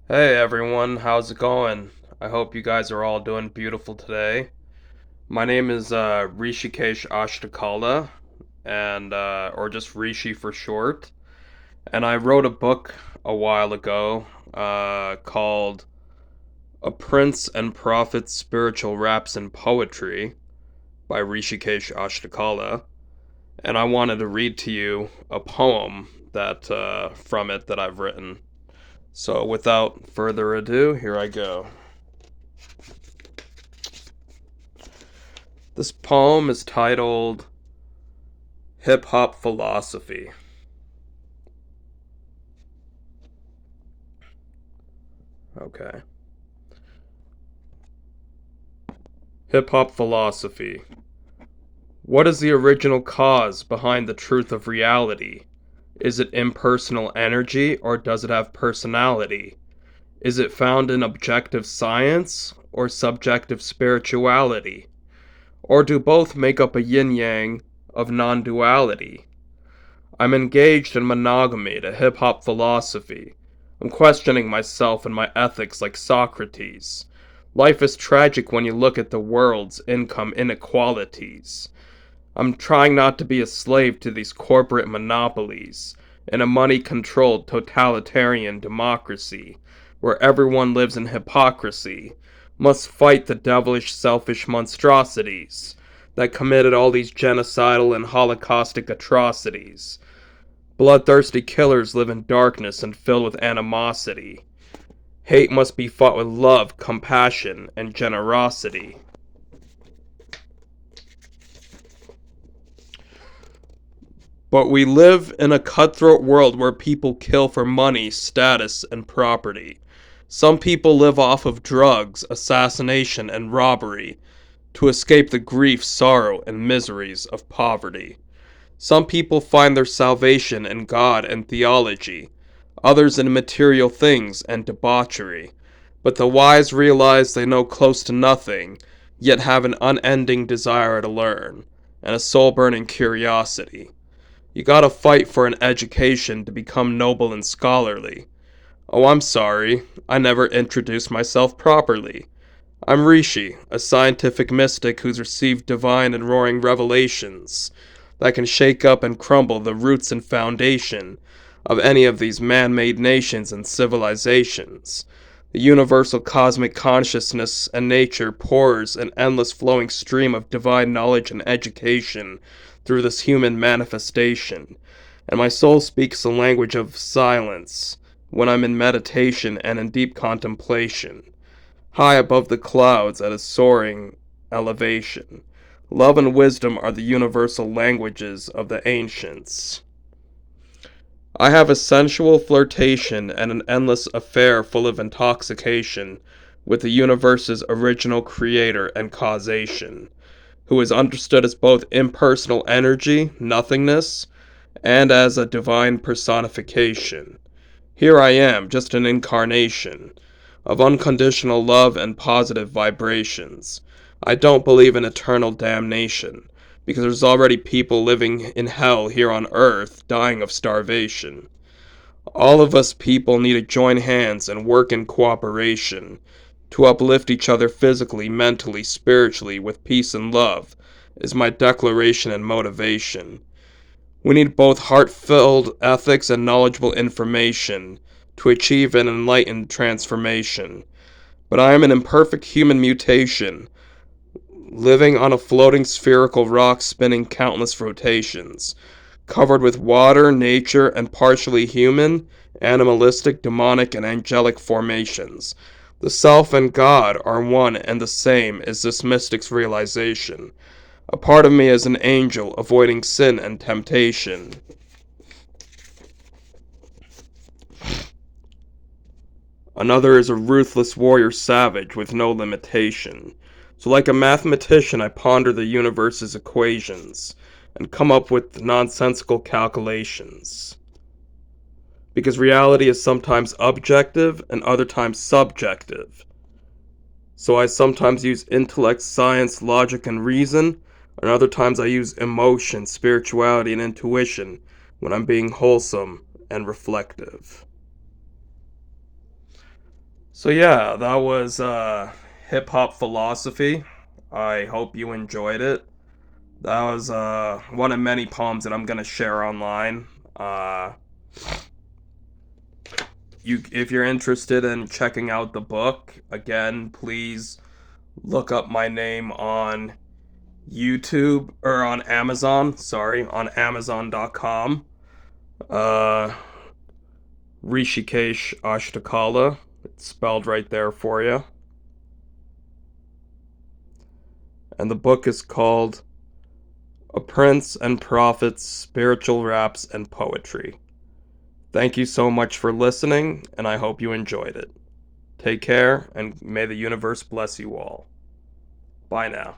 Hey everyone, how's it going? I hope you guys are all doing beautiful today. My name is Rishikesh Ashtakala, and or just Rishi for short. And I wrote a book a while ago called "A Prince and Prophet's Spiritual Raps and Poetry" by Rishikesh Ashtakala. And I wanted to read to you a poem that from it that I've written. So without further ado, here I go. This poem is titled Hip Hop Philosophy. Okay. Hip Hop Philosophy. What is the original cause behind the truth of reality? Is it impersonal energy or does it have personality? Is it found in objective science or subjective spirituality? Or do both make up a yin yang of non duality? I'm engaged in monogamy to hip hop philosophy. I'm questioning myself and my ethics like Socrates. Life is tragic when you look at the world's income inequalities. I'm trying not to be a slave to these corporate monopolies in a money controlled totalitarian democracy where everyone lives in hypocrisy, must fight the devilish selfish monstrosities that committed all these genocidal and holocaustic atrocities. Bloodthirsty killers live in darkness and filled with animosity. Hate must be fought with love, compassion, and generosity. But we live in a cutthroat world where people kill for money, status, and property. Some people live off of drugs, assassination, and robbery to escape the grief, sorrow, and miseries of poverty. Some people find their salvation in God and theology, others in material things and debauchery. But the wise realize they know close to nothing, yet have an unending desire to learn, and a soul burning curiosity. You gotta fight for an education to become noble and scholarly. Oh, I'm sorry, I never introduced myself properly. I'm Rishi, a scientific mystic who's received divine and roaring revelations that can shake up and crumble the roots and foundation of any of these man made nations and civilizations. The universal cosmic consciousness and nature pours an endless flowing stream of divine knowledge and education through this human manifestation, and my soul speaks the language of silence when I'm in meditation and in deep contemplation, high above the clouds at a soaring elevation. Love and wisdom are the universal languages of the ancients. I have a sensual flirtation and an endless affair full of intoxication with the universe's original creator and causation, who is understood as both impersonal energy, nothingness, and as a divine personification. Here I am, just an incarnation of unconditional love and positive vibrations. I don't believe in eternal damnation, because there's already people living in hell here on earth, dying of starvation. All of us people need to join hands and work in cooperation to uplift each other physically, mentally, spiritually, with peace and love, is my declaration and motivation. We need both heart-filled ethics and knowledgeable information to achieve an enlightened transformation. But I am an imperfect human mutation, living on a floating spherical rock spinning countless rotations, covered with water, nature, and partially human, animalistic, demonic, and angelic formations. The self and God are one and the same is this mystic's realization. A part of me is an angel avoiding sin and temptation. Another is a ruthless warrior savage with no limitation. So, like a mathematician, I ponder the universe's equations and come up with nonsensical calculations. Because reality is sometimes objective and other times subjective. So, I sometimes use intellect, science, logic, and reason, and other times I use emotion, spirituality, and intuition when I'm being wholesome and reflective. So yeah, that was hip hop philosophy. I hope you enjoyed it. That was one of many poems that I'm gonna share online. Uh, if you're interested in checking out the book, again, please look up my name on YouTube or on Amazon. Sorry, on Amazon.com. Uh, Rishikesh Ashtakala. It's spelled right there for you. And the book is called A Prince and Prophet's Spiritual Raps and Poetry. Thank you so much for listening, and I hope you enjoyed it. Take care, and may the universe bless you all. Bye now.